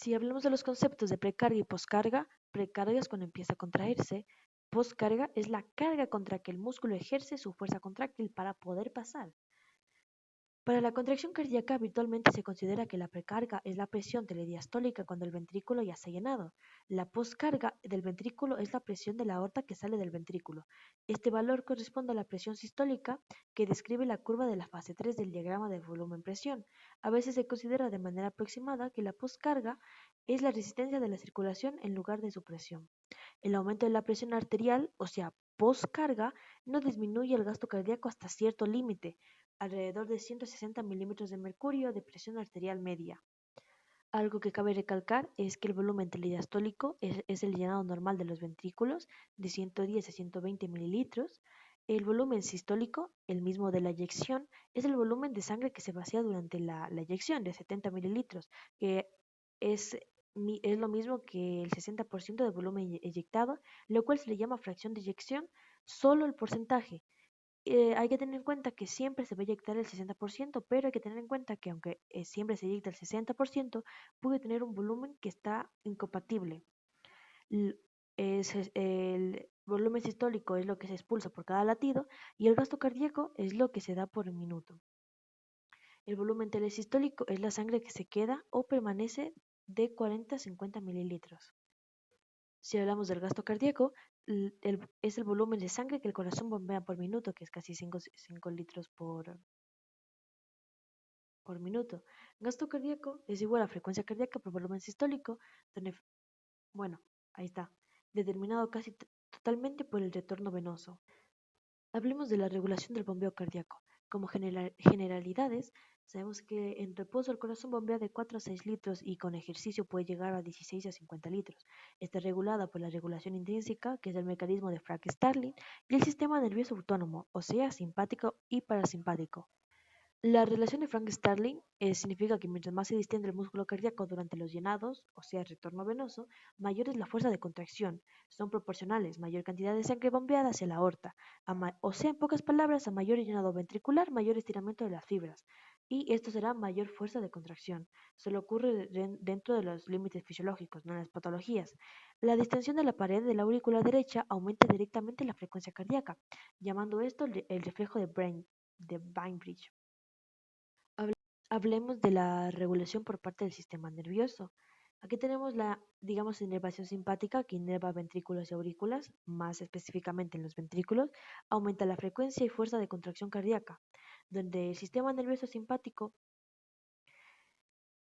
Si hablamos de los conceptos de precarga y poscarga, precarga es cuando empieza a contraerse, poscarga es la carga contra que el músculo ejerce su fuerza contráctil para poder pasar. Para la contracción cardíaca, habitualmente se considera que la precarga es la presión telediastólica cuando el ventrículo ya está llenado. La poscarga del ventrículo es la presión de la aorta que sale del ventrículo. Este valor corresponde a la presión sistólica que describe la curva de la fase 3 del diagrama de volumen-presión. A veces se considera de manera aproximada que la poscarga es la resistencia de la circulación en lugar de su presión. El aumento de la presión arterial, o sea, poscarga, no disminuye el gasto cardíaco hasta cierto límite, alrededor de 160 milímetros de mercurio de presión arterial media. Algo que cabe recalcar es que el volumen telediastólico es el llenado normal de los ventrículos, de 110 a 120 mililitros. El volumen sistólico, el mismo de la eyección, es el volumen de sangre que se vacía durante la eyección, de 70 mililitros, que es, es lo mismo que el 60% del volumen eyectado, lo cual se le llama fracción de eyección, solo el porcentaje. Hay que tener en cuenta que siempre se va a eyectar el 60%, pero hay que tener en cuenta que aunque siempre se eyecta el 60%, puede tener un volumen que está incompatible. El volumen sistólico es lo que se expulsa por cada latido y el gasto cardíaco es lo que se da por minuto. El volumen telesistólico es la sangre que se queda o permanece de 40 a 50 mililitros. Si hablamos del gasto cardíaco, es el volumen de sangre que el corazón bombea por minuto, que es casi 5 litros por minuto. Gasto cardíaco es igual a frecuencia cardíaca por volumen sistólico, donde, bueno, ahí está, determinado casi totalmente por el retorno venoso. Hablemos de la regulación del bombeo cardíaco. Como generalidades, sabemos que en reposo el corazón bombea de 4 a 6 litros y con ejercicio puede llegar a 16 a 50 litros. Está regulada por la regulación intrínseca, que es el mecanismo de Frank-Starling, y el sistema nervioso autónomo, o sea, simpático y parasimpático. La relación de Frank-Starling significa que mientras más se distiende el músculo cardíaco durante los llenados, o sea, el retorno venoso, mayor es la fuerza de contracción. Son proporcionales, mayor cantidad de sangre bombeada hacia la aorta. O sea, en pocas palabras, a mayor llenado ventricular, mayor estiramiento de las fibras. Y esto será mayor fuerza de contracción. Solo ocurre dentro de los límites fisiológicos, no en las patologías. La distensión de la pared de la aurícula derecha aumenta directamente la frecuencia cardíaca, llamando esto el reflejo de Bainbridge. Hablemos de la regulación por parte del sistema nervioso. Aquí tenemos la, digamos, inervación simpática que inerva ventrículos y aurículas, más específicamente en los ventrículos, aumenta la frecuencia y fuerza de contracción cardíaca, donde el sistema nervioso simpático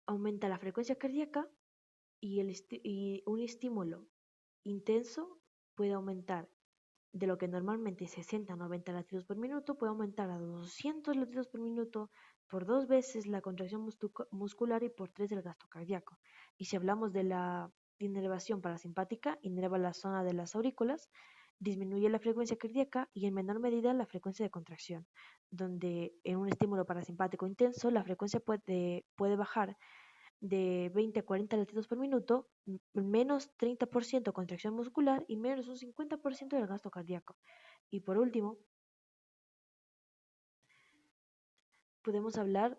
aumenta la frecuencia cardíaca y un estímulo intenso puede aumentar de lo que normalmente 60 a 90 latidos por minuto, puede aumentar a 200 latidos por minuto por 2 veces la contracción muscular y por 3 el gasto cardíaco. Y si hablamos de la inervación parasimpática, inerva la zona de las aurículas, disminuye la frecuencia cardíaca y en menor medida la frecuencia de contracción, donde en un estímulo parasimpático intenso la frecuencia puede bajar de 20 a 40 latidos por minuto, menos 30% contracción muscular y menos un 50% del gasto cardíaco. Y por último, podemos hablar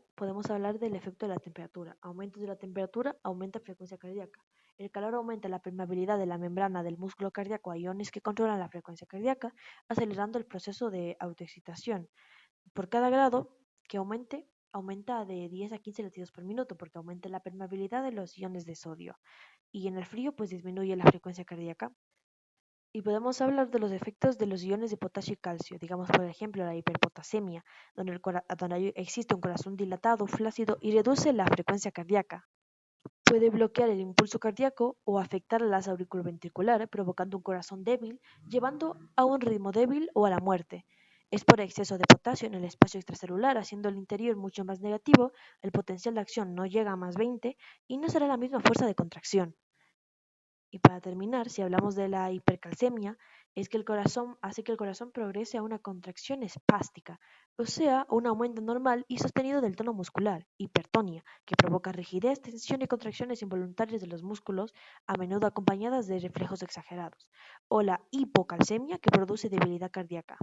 del efecto de la temperatura. Aumento de la temperatura aumenta frecuencia cardíaca. El calor aumenta la permeabilidad de la membrana del músculo cardíaco a iones que controlan la frecuencia cardíaca, acelerando el proceso de autoexcitación. Por cada grado que aumenta de 10 a 15 latidos por minuto porque aumenta la permeabilidad de los iones de sodio. Y en el frío pues disminuye la frecuencia cardíaca. Y podemos hablar de los efectos de los iones de potasio y calcio, digamos por ejemplo la hiperpotasemia, donde existe un corazón dilatado, flácido y reduce la frecuencia cardíaca. Puede bloquear el impulso cardíaco o afectar a las auriculoventriculares, provocando un corazón débil, llevando a un ritmo débil o a la muerte. Es por exceso de potasio en el espacio extracelular, haciendo el interior mucho más negativo, el potencial de acción no llega a más 20 y no será la misma fuerza de contracción. Y para terminar, si hablamos de la hipercalcemia, es que el corazón hace que el corazón progrese a una contracción espástica, o sea, un aumento normal y sostenido del tono muscular, hipertonía, que provoca rigidez, tensión y contracciones involuntarias de los músculos, a menudo acompañadas de reflejos exagerados, o la hipocalcemia, que produce debilidad cardíaca.